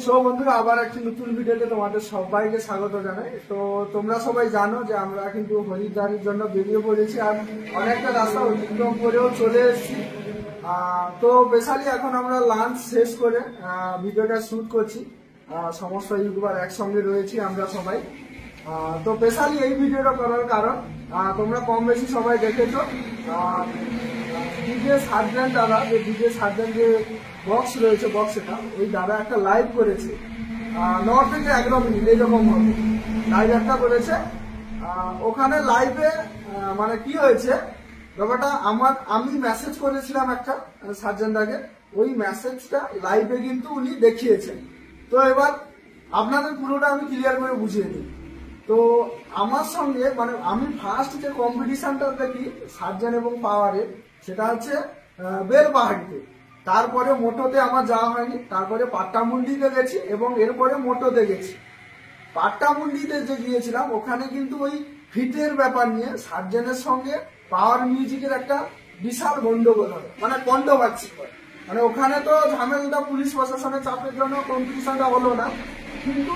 So বন্ধুরা, আবার একটি নতুন ভিডিওতে তোমাদের সবাইকে স্বাগত জানাই। তো তোমরা সবাই জানো যে আমরা কিন্তু হরিদ্বারের জন্য বেরিয়ে পড়েছি, আর অনেকটা রাস্তা অতিক্রম করেও চলে এসেছি। তো বেশালি এখন আমরা লাঞ্চ শেষ করে ভিডিওটা শুট করছি। সমস্ত ইউটিউবার একসঙ্গে রয়েছি আমরা সবাই। তো স্পেশালি এই ভিডিওটা করার কারণ তোমরা কম বেশি সবাই দেখেছো, ডিজে সার্জেন্ট দাদা, যে ডিজে সার্জেন্ট যে বক্স রয়েছে, বক্সটা ওই দাদা একটা লাইভ করেছে 9 থেকে 11 মিনিট এইরকম হবে লাইভ একটা করেছে। ওখানে লাইভে মানে কি হয়েছে ব্যাপারটা, আমি মেসেজ করেছিলাম একটা সার্জেন্টদাকে, ওই মেসেজটা লাইভে কিন্তু উনি দেখিয়েছেন। তো এবার আপনাদের পুরোটা আমি ক্লিয়ার করে বুঝিয়ে দিই। তো আমার সঙ্গে মানে আমি ফার্স্ট যে কম্পিটিশনটা দেখি সার্জেন এবং পাওয়ারে, সেটা হচ্ছে বেলপাহাড়িতে। তারপরে মোটোতে আমার যাওয়া হয়নি, তারপরে পাট্টামুন্ডিতে গেছি এবং এরপরে মোটোতে গেছি। পাট্টামুন্ডিতে যে গিয়েছিলাম ওখানে কিন্তু ওই ফিটের ব্যাপার নিয়ে সার্জেনের সঙ্গে পাওয়ার মিউজিকের একটা বিশাল গন্ডগোল হয়, মানে কন্ট্রোভার্সি হয়। মানে ওখানে তো ঝামেলাটা পুলিশ প্রশাসনের চাপের জন্য কম্পিটিশনটা হলো না, কিন্তু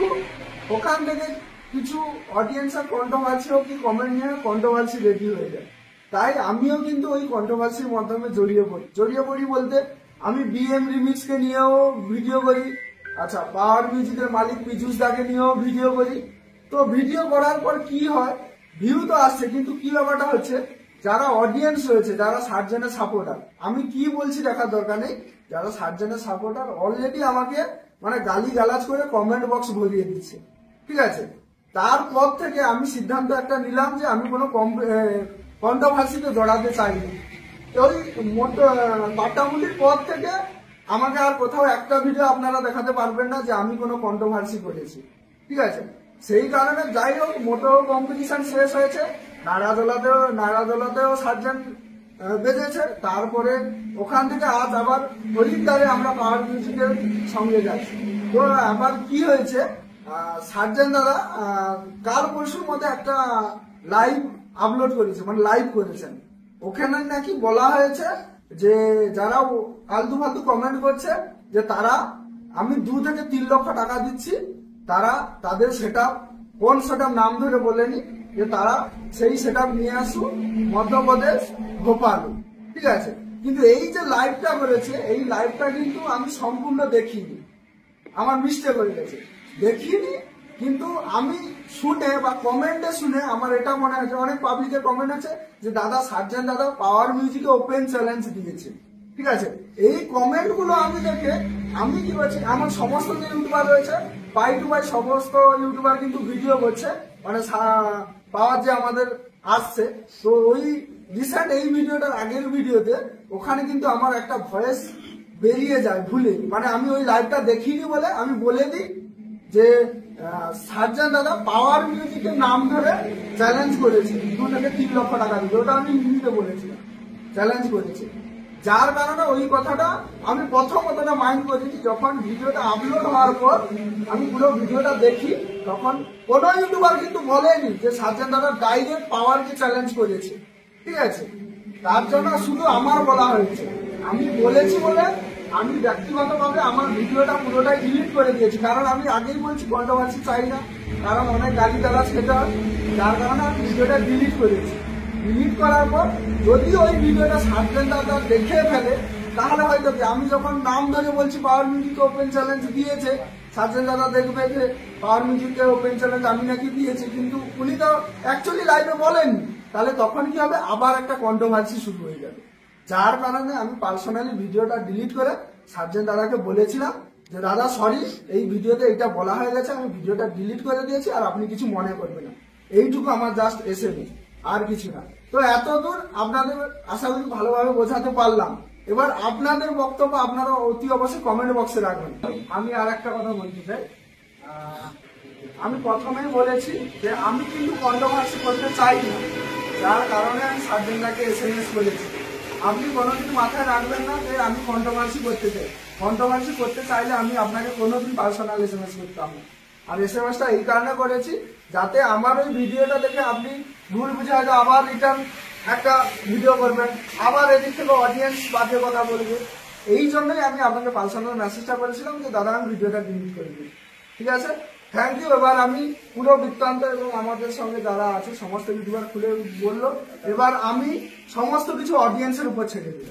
ওখান থেকে কিছু অডিয়েন্সের কন্ট্রোভার্সি হোক কি কমেন্ট নিয়ে কন্ট্রোভার্সি রেডি হয়ে যায়। তাই আমিও কিন্তু ওই কন্ট্রোভার্সির মাধ্যমে জড়িয়ে পড়ি বলতে আমি বিএম রিমিক্সকে নিয়েও ভিডিও করি, আচ্ছা পাওয়ার মিউজিকের মালিক পীযুষ দাকে নিয়েও ভিডিও করি। তো ভিডিও করার পর কি হয়, ভিউ তো আসছে, কিন্তু কি ব্যাপারটা হচ্ছে, যারা অডিয়েন্স রয়েছে, যারা সার্জেনের সাপোর্টার, আমি কি বলছি দেখার দরকার নেই, যারা সার্জেনের সাপোর্টার অলরেডি আমাকে মানে গালি গালাজ করে কমেন্ট বক্স ভরিয়ে দিচ্ছে, ঠিক আছে। তারপর থেকে আমি সিদ্ধান্ত একটা নিলাম যে আমি কোনো কন্ট্রোভার্সিতে জড়াতে চাইনি। ওই পাট্টামুন্ডির পর থেকে আমাকে আর কোথাও একটা ভিডিও আপনারা দেখাতে পারবেন না যে আমি কোনো কন্ট্রোভার্সি করেছি, ঠিক আছে। সেই কারণে যাই হোক, মোটো কম্পিটিশন শেষ হয়েছে, নাড়াদোলাতেও সার্জেন বেজেছে। তারপরে ওখান থেকে আজ আবার হরিদ্বারে আমরা পাওয়ার মিউজিকের সঙ্গে যাচ্ছি। তো আবার কি হয়েছে, সার্জেন দাদা কাল পরশুর মধ্যে একটা লাইভ আপলোড করেছে, মানে লাইভ করেছেন। ওখানে নাকি বলা হয়েছে যে যারা ফালতু ফালতু কমেন্ট করছে যে তারা আমি 2 থেকে 3 লক্ষ টাকা দিচ্ছি, তারা তাদের সেটআপ, কোন সেটআপ নাম ধরে বলেনি, যে তারা সেই সেটআপ নিয়ে আসুক মধ্যপ্রদেশ ভোপাল, ঠিক আছে। কিন্তু এই যে লাইভটা করেছে, এই লাইভটা কিন্তু আমি সম্পূর্ণ দেখিনি, আমার মিস্টেক হয়ে গেছে, দেখিনি। কিন্তু আমি শুনে বা কমেন্টে শুনে আমার এটা মনে হয়েছে, অনেক পাবলিকের কমেন্ট আছে যে দাদা সার্জেন দাদা পাওয়ার মিউজিকে ওপেন চ্যালেঞ্জ দিয়েছে, ঠিক আছে। এই কমেন্ট গুলো আমি দেখে আমি কি করছি, আমার সমস্ত যে ইউটিউবার রয়েছে বাই টু বাই সমস্ত ইউটিউবার কিন্তু ভিডিও করছে, মানে পাওয়ার যে আমাদের আসছে। তো ওই রিসেন্ট এই ভিডিওটার আগের ভিডিওতে ওখানে কিন্তু আমার একটা ভয়েস বেরিয়ে যায় ভুলে, মানে আমি ওই লাইভটা দেখিনি বলে আমি বলে দিই যে সার্জেন দাদা পাওয়ার মিউজিকের নাম ধরে চ্যালেঞ্জ করেছে 2 থেকে 3 লক্ষ টাকা দিতে, ওটা আমি হিন্দিতে বলেছিলাম, চ্যালেঞ্জ করেছে। যার কারণে ওই কথাটা আমি প্রথম কথাটা মাইন্ড করেছি, যখন ভিডিওটা আপলোড হওয়ার পর আমি পুরো ভিডিওটা দেখি, তখন কোনো ইউটিউবার কিন্তু বলেনি যে সার্জেন দাদা ডাইরেক্ট পাওয়ারকে চ্যালেঞ্জ করেছে, ঠিক আছে। তার জন্য শুধু আমার বলা হয়েছে, আমি বলেছি বলে আমি ব্যক্তিগতভাবে আমার ভিডিওটা পুরোটাই ডিলিট করে দিয়েছি, কারণ আমি আগেই বলছি কন্ট্রোভার্সি চাই না, কারণ অনেক গালি গালাজ খেতে হয়। যার কারণে আমি ভিডিওটা ডিলিট করেছি। ডিলিট করার পর যদি ওই ভিডিওটা সার্জেন দাদা দেখে ফেলে, তাহলে হয়তো কি আমি যখন নাম ধরে বলছি পাওয়ার মিউজিকে ওপেন চ্যালেঞ্জ দিয়েছে, সার্জেন দাদা দেখবে যে পাওয়ার মিউজিকে ওপেন চ্যালেঞ্জ আমি নাকি দিয়েছি, কিন্তু উনি তো অ্যাকচুয়ালি লাইভে বলেননি, তাহলে তখন কি হবে, আবার একটা কন্ট্রোভার্সি শুরু হয়ে যাবে। যার কারণে আমি পার্সোনালি ভিডিওটা ডিলিট করে সার্জেন দাদাকে বলেছিলাম যে দাদা সরি, এই ভিডিওতে এটা বলা হয়ে গেছে, আমি ভিডিওটা ডিলিট করে দিয়েছি, আর আপনি কিছু মনে করবেন না, এইটুকু আমার জাস্ট এসএমএস, আর কিছু না। তো এতদূর আপনাদের আশা করি ভালোভাবে বোঝাতে পারলাম। এবার আপনাদের বক্তব্য আপনারা অতি অবশ্যই কমেন্ট বক্সে রাখবেন। আমি আর একটা কথা বলতে চাই, আমি প্রথমেই বলেছি যে আমি কিন্তু কন্ট্রোভার্সি করতে চাই না, যার কারণে আমি সার্জেন দাকে এসএমএস করেছি। আপনি কোনোদিন মাথায় রাখবেন না যে আমি কন্ট্রোভার্সি করতে চাই, কন্ট্রোভার্সি করতে চাইলে আমি আপনাকে কোনোদিন পার্সোনাল এসএমএস করতাম না। আর এসএমএসটা এই কারণে করেছি যাতে আমার ওই ভিডিওটা দেখে আপনি ভুল বুঝে হয়তো আবার রিটার্ন একটা ভিডিও করবেন, আবার এদিক থেকে অডিয়েন্স বাজে কথা বলবে, এই জন্যই আমি আপনাকে পার্সোনাল মেসেজটা করেছিলাম যে দাদা আমি ভিডিওটা ডিলিট করে দিই। ঠিক আছে, থ্যাংক ইউ। এবার আমি পুরো বৃত্তান্ত এবং আমাদের সঙ্গে যারা আছে সমস্ত ইউটিউবার খুলে বললো, এবার আমি সমস্ত কিছু অডিয়েন্সের উপর ছেড়ে দিলাম।